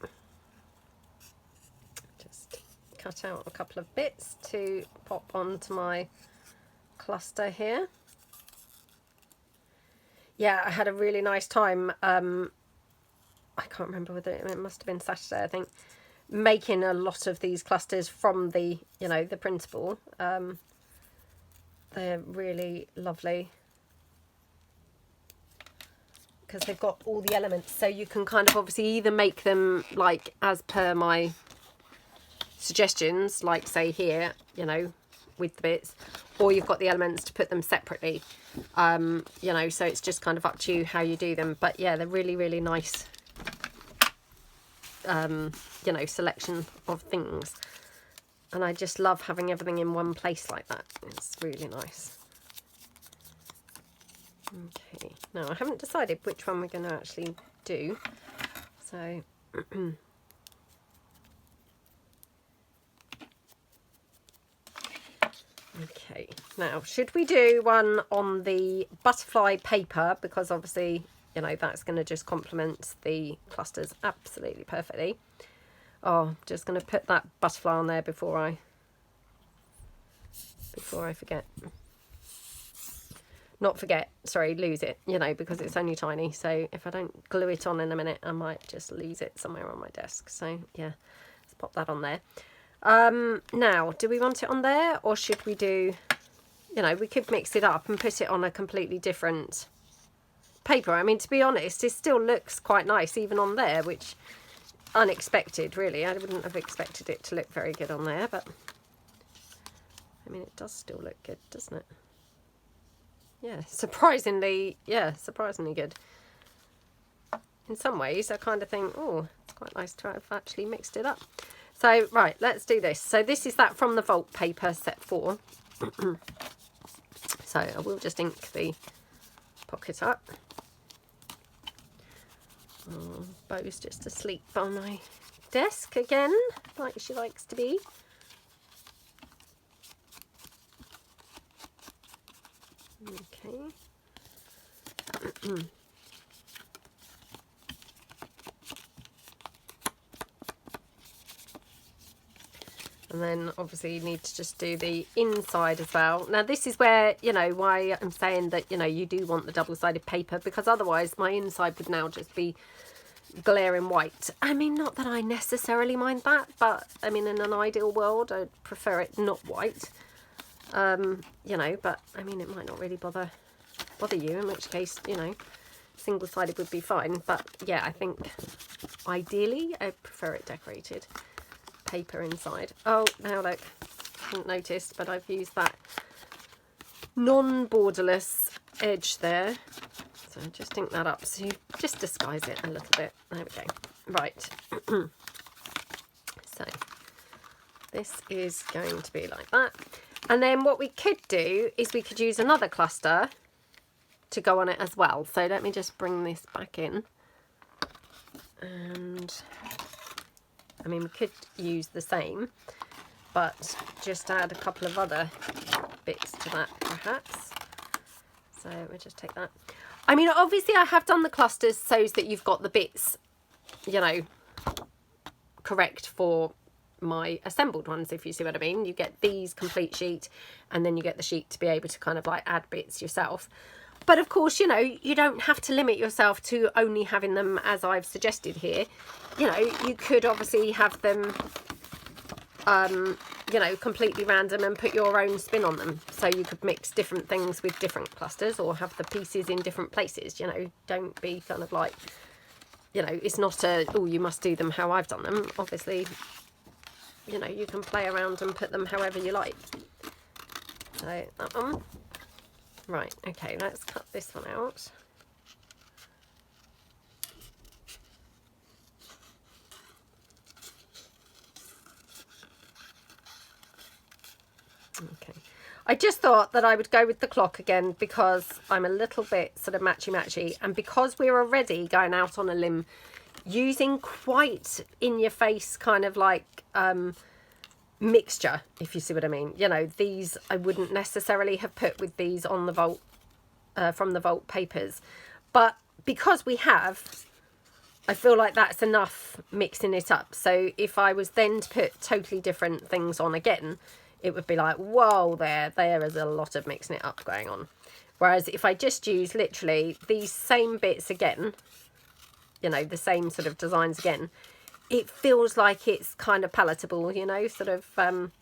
Just cut out a couple of bits to pop onto my cluster here. Yeah, I had a really nice time. I can't remember whether it must have been Saturday, I think, making a lot of these clusters from the, you know, the printable. They're really lovely because they've got all the elements, so you can kind of obviously either make them like as per my suggestions, like say here, you know, with the bits, or you've got the elements to put them separately, you know, so it's just kind of up to you how you do them. But yeah, they're really, really nice, you know, selection of things, and I just love having everything in one place like that. It's really nice. Okay, now I haven't decided which one we're going to actually do, so okay, now should we do one on the butterfly paper, because obviously, you know, that's going to just complement the clusters absolutely perfectly. Oh, just going to put that butterfly on there before I forget. Not forget, sorry, lose it, you know, because it's only tiny. So if I don't glue it on in a minute, I might just lose it somewhere on my desk. So yeah, let's pop that on there. Now, do we want it on there, or should we do, you know, we could mix it up and put it on a completely different paper. I mean, to be honest, it still looks quite nice even on there, which unexpected, really. I wouldn't have expected it to look very good on there, but I mean, it does still look good, doesn't it? Yeah, surprisingly good. In some ways, I kind of think, oh, it's quite nice to have actually mixed it up. So, right, let's do this. So this is that From the Vault paper, set 4. So I will just ink the pocket up. Oh, Bo's just asleep on my desk again, like she likes to be. Okay. And then obviously you need to just do the inside as well. Now this is where, you know, why I'm saying that, you know, you do want the double-sided paper, because otherwise my inside would now just be glaring white. I mean, not that I necessarily mind that, but I mean, in an ideal world, I'd prefer it not white. You know, but I mean, it might not really bother you, in which case, you know, single-sided would be fine. But yeah, I think ideally I prefer it decorated paper inside. Oh, now look, I hadn't noticed, but I've used that non-borderless edge there, so just ink that up so you just disguise it a little bit. There we go. Right. So this is going to be like that. And then what we could do is we could use another cluster to go on it as well. So let me just bring this back in. And I mean, we could use the same, but just add a couple of other bits to that perhaps. So we'll just take that. I mean, obviously I have done the clusters so that you've got the bits, you know, correct for my assembled ones, if you see what I mean. You get these complete sheet, and then you get the sheet to be able to kind of like add bits yourself. But of course, you know, you don't have to limit yourself to only having them as I've suggested here. You know, you could obviously have them you know, completely random and put your own spin on them. So you could mix different things with different clusters or have the pieces in different places, you know. Don't be kind of like, you know, it's not a, oh, you must do them how I've done them. Obviously, you know, you can play around and put them however you like. So that one. Right, okay, let's cut this one out. Okay, I just thought that I would go with the clock again because I'm a little bit sort of matchy-matchy, and because we're already going out on a limb using quite in-your-face kind of like mixture, if you see what I mean. You know, these I wouldn't necessarily have put with these on the vault from the vault papers, but because we have, I feel like that's enough mixing it up. So if I was then to put totally different things on again, it would be like, whoa, there is a lot of mixing it up going on. Whereas if I just use literally these same bits again, you know, the same sort of designs again, it feels like it's kind of palatable, you know, sort of,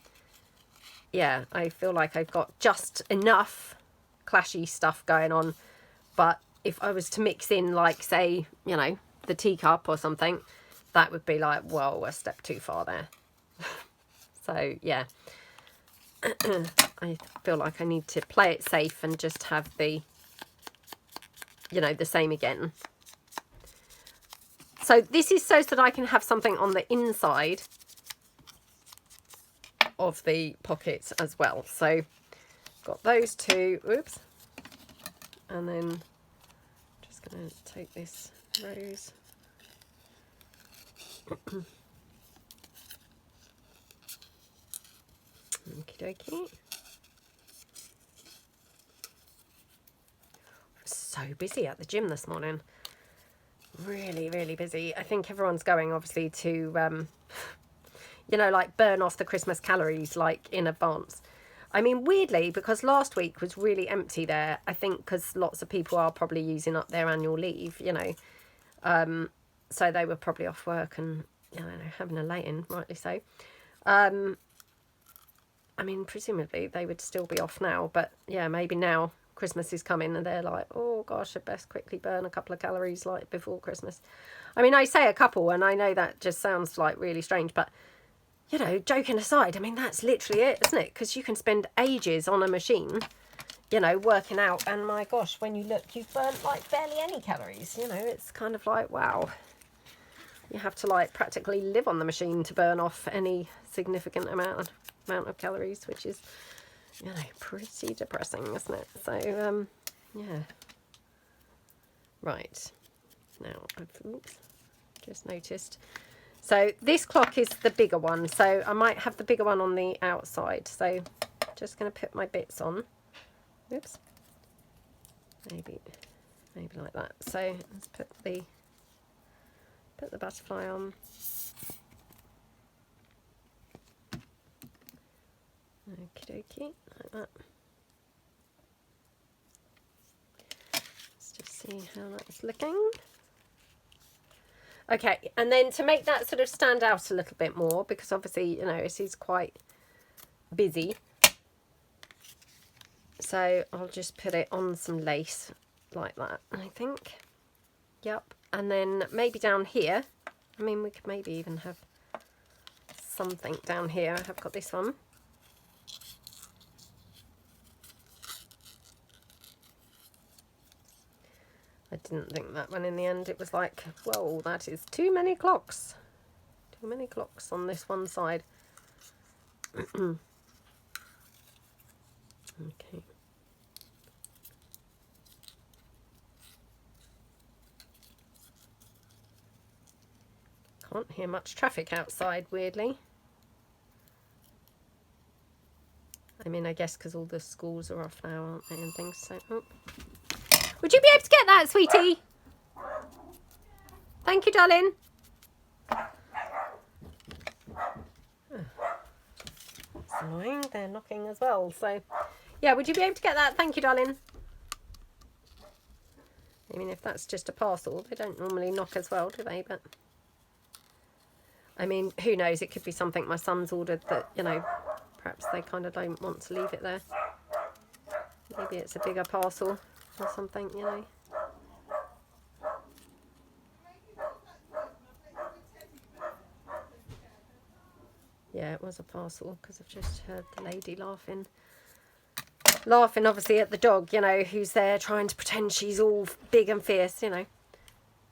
yeah, I feel like I've got just enough clashy stuff going on. But if I was to mix in, like, say, you know, the teacup or something, that would be like, whoa, a step too far there. So, yeah. I feel like I need to play it safe and just have the, you know, the same again. So this is so that I can have something on the inside of the pockets as well. So got those two, oops, and then just going to take this rose. Okie dokie. So busy at the gym this morning. Really, really busy. I think everyone's going obviously to, you know, like burn off the Christmas calories like in advance. I mean, weirdly, because last week was really empty there, I think because lots of people are probably using up their annual leave, you know. So they were probably off work and, you know, having a lay-in, rightly so. I mean, presumably they would still be off now, but yeah, maybe now Christmas is coming and they're like, oh gosh, I'd best quickly burn a couple of calories like before Christmas. I mean, I say a couple and I know that just sounds like really strange, but you know, joking aside, I mean, that's literally it, isn't it? Because you can spend ages on a machine, you know, working out, and my gosh, when you look, you've burnt like barely any calories, you know. It's kind of like, wow, you have to like practically live on the machine to burn off any significant amount of calories, which is, you know, pretty depressing, isn't it? So yeah, right, now I've just noticed, so this clock is the bigger one, so I might have the bigger one on the outside. So just going to put my bits on. Oops, maybe like that. So let's put the butterfly on. Okie dokie, like that. Let's just see how that's looking. Okay, and then to make that sort of stand out a little bit more, because obviously, you know, it is quite busy. So I'll just put it on some lace like that, I think. Yep, and then maybe down here, I mean, we could maybe even have something down here. I have got this one. I didn't think that one in the end. It was like, whoa, that is too many clocks. Too many clocks on this one side. Okay. Can't hear much traffic outside, weirdly. I mean, I guess because all the schools are off now, aren't they, and things, so... Oh. Would you be able to get that, sweetie? Thank you, darling. Oh. That's annoying. They're knocking as well. So, yeah, would you be able to get that? Thank you, darling. I mean, if that's just a parcel, they don't normally knock as well, do they? But I mean, who knows, it could be something my son's ordered that, you know, perhaps they kind of don't want to leave it there. Maybe it's a bigger parcel or something, you know. Yeah, it was a parcel, because I've just heard the lady laughing. Laughing, obviously, at the dog, you know, who's there trying to pretend she's all big and fierce, you know.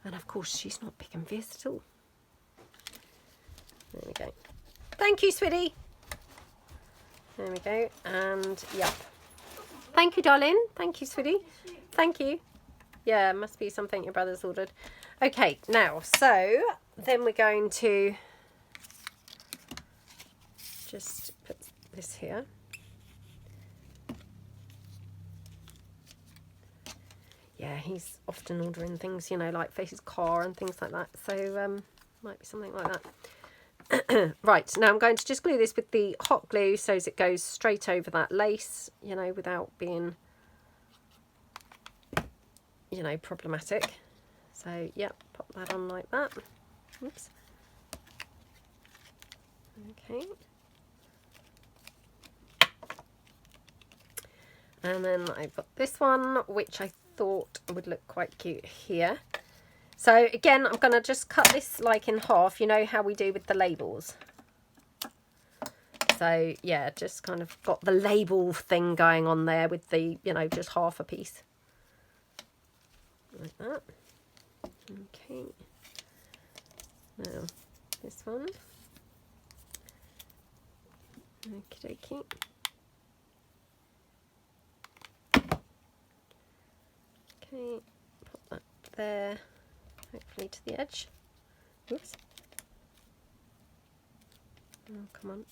And, of course, she's not big and fierce at all. There we go. Thank you, sweetie. There we go. And, yep. Thank you, darling. Thank you, sweetie. Thank you. Yeah, must be something your brother's ordered. Okay, now, so then we're going to just put this here. Yeah, he's often ordering things, you know, like for his car and things like that. So, might be something like that. Right, now I'm going to just glue this with the hot glue so as it goes straight over that lace, you know, without being, you know, problematic. So, yep, pop that on like that. Oops. Okay. And then I've got this one, which I thought would look quite cute here. So again, I'm going to just cut this like in half, you know how we do with the labels. So yeah, just kind of got the label thing going on there with the, you know, just half a piece. Like that. Okay. Now, this one. Okie dokie. Okay, pop that there, hopefully to the edge. Oops. Oh, come on.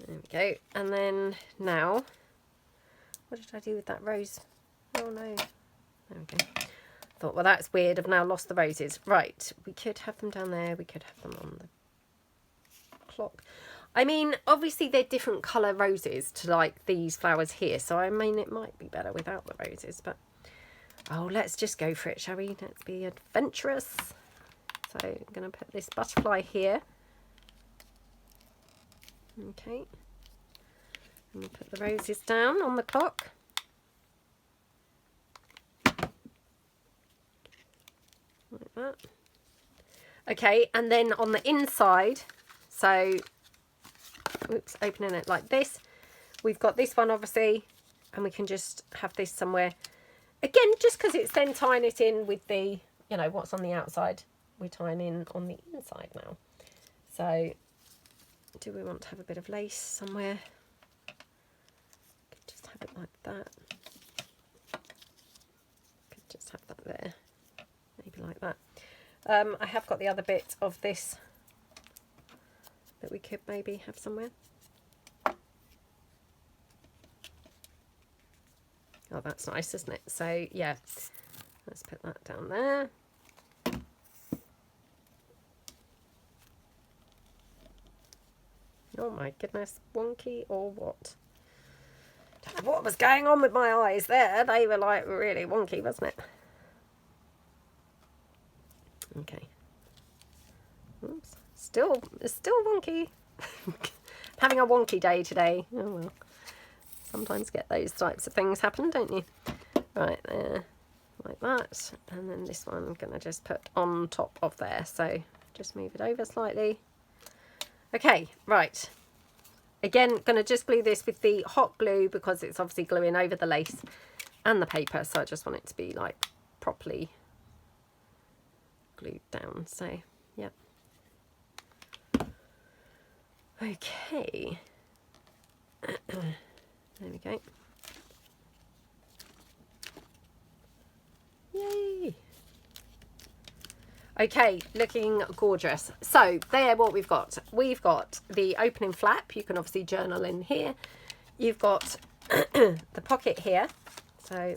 There we go. And then now, what did I do with that rose? Oh no. There we go. I thought, well, that's weird. I've now lost the roses. Right, we could have them down there. We could have them on the clock. I mean, obviously they're different colour roses to like these flowers here. So, I mean, it might be better without the roses. But, oh, let's just go for it, shall we? Let's be adventurous. So, I'm going to put this butterfly here. Okay. And we'll put the roses down on the clock. Like that. Okay, and then on the inside, so... Oops, opening it like this. We've got this one, obviously, and we can just have this somewhere. Again, just because it's then tying it in with the, you know, what's on the outside, we're tying in on the inside now. So, do we want to have a bit of lace somewhere? Could just have it like that. Could just have that there. Maybe like that. I have got the other bit of this that we could maybe have somewhere. Oh, that's nice, isn't it? So, yeah, let's put that down there. Oh my goodness, wonky or what? Don't know what was going on with my eyes there. They were like really wonky, wasn't it? Okay. Oops. It's still wonky. Having a wonky day today. Oh well. Sometimes get those types of things happen, don't you? Right there, like that. And then this one I'm going to just put on top of there. So just move it over slightly. Okay, right. Again, going to just glue this with the hot glue because it's obviously gluing over the lace and the paper. So I just want it to be like properly glued down. So, yeah. Okay. There we go. Yay! Okay, looking gorgeous. So there, what we've got. We've got the opening flap. You can obviously journal in here. You've got the pocket here. So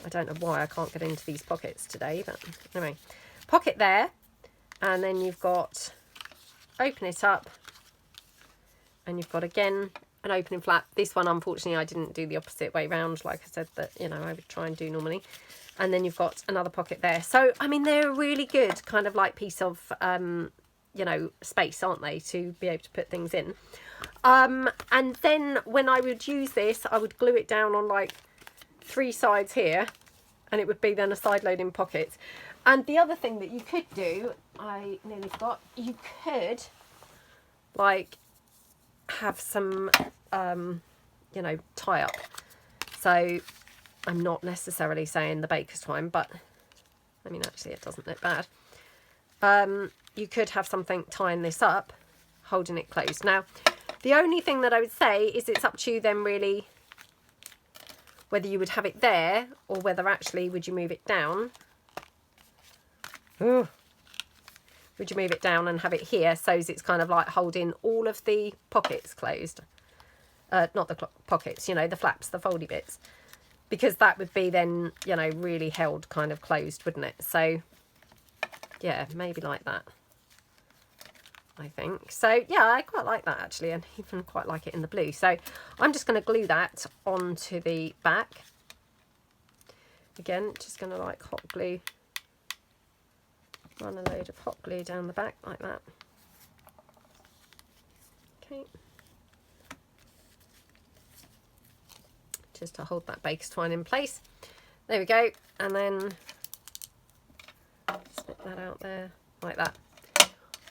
I don't know why I can't get into these pockets today, but anyway, pocket there, and then you've got open it up, and you've got again an opening flap. This one, unfortunately, I didn't do the opposite way round, like I said that, you know, I would try and do normally. And then you've got another pocket there. So, I mean, they're a really good kind of like piece of, you know, space, aren't they, to be able to put things in. And then when I would use this, I would glue it down on like 3 sides here, and it would be then a side loading pocket. And the other thing that you could do, I nearly forgot, you could like have some, you know, tie up. So I'm not necessarily saying the baker's twine, but I mean, actually it doesn't look bad. You could have something tying this up, holding it closed. Now, the only thing that I would say is it's up to you then really whether you would have it there or whether actually would you move it down. Ooh. Would you move it down and have it here so it's kind of like holding all of the pockets closed? Not the pockets, you know, the flaps, the foldy bits. Because that would be then, you know, really held kind of closed, wouldn't it? So, yeah, maybe like that, I think. So, yeah, I quite like that, actually, and even quite like it in the blue. So, I'm just going to glue that onto the back. Again, just going to, like, hot glue. Run a load of hot glue down the back like that. Okay. Just to hold that baker's twine in place. There we go. And then snip that out there like that.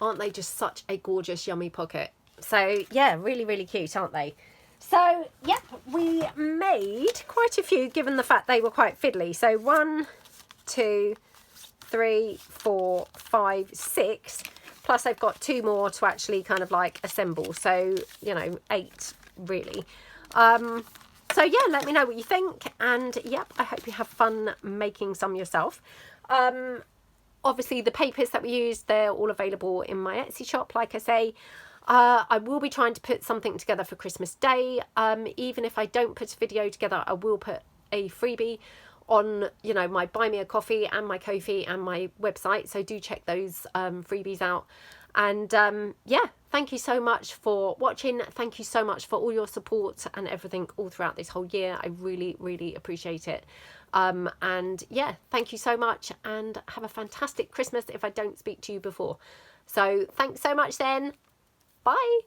Aren't they just such a gorgeous, yummy pocket? So yeah, really, really cute, aren't they? So yep, we made quite a few given the fact they were quite fiddly. So 1, 2, 3, 4, 5, 6. Plus I've got 2 more to actually kind of like assemble. So, you know, 8 really. So yeah, let me know what you think, and yep, I hope you have fun making some yourself. Obviously the papers that we used, they're all available in my Etsy shop, like I say. I will be trying to put something together for Christmas Day. Even if I don't put a video together, I will put a freebie on, you know, my Buy Me a Coffee and my Ko-fi and my website, so do check those freebies out. And yeah, thank you so much for watching. Thank you so much for all your support and everything all throughout this whole year. I really, really appreciate it. And yeah, thank you so much, and have a fantastic Christmas if I don't speak to you before. So thanks so much then. Bye.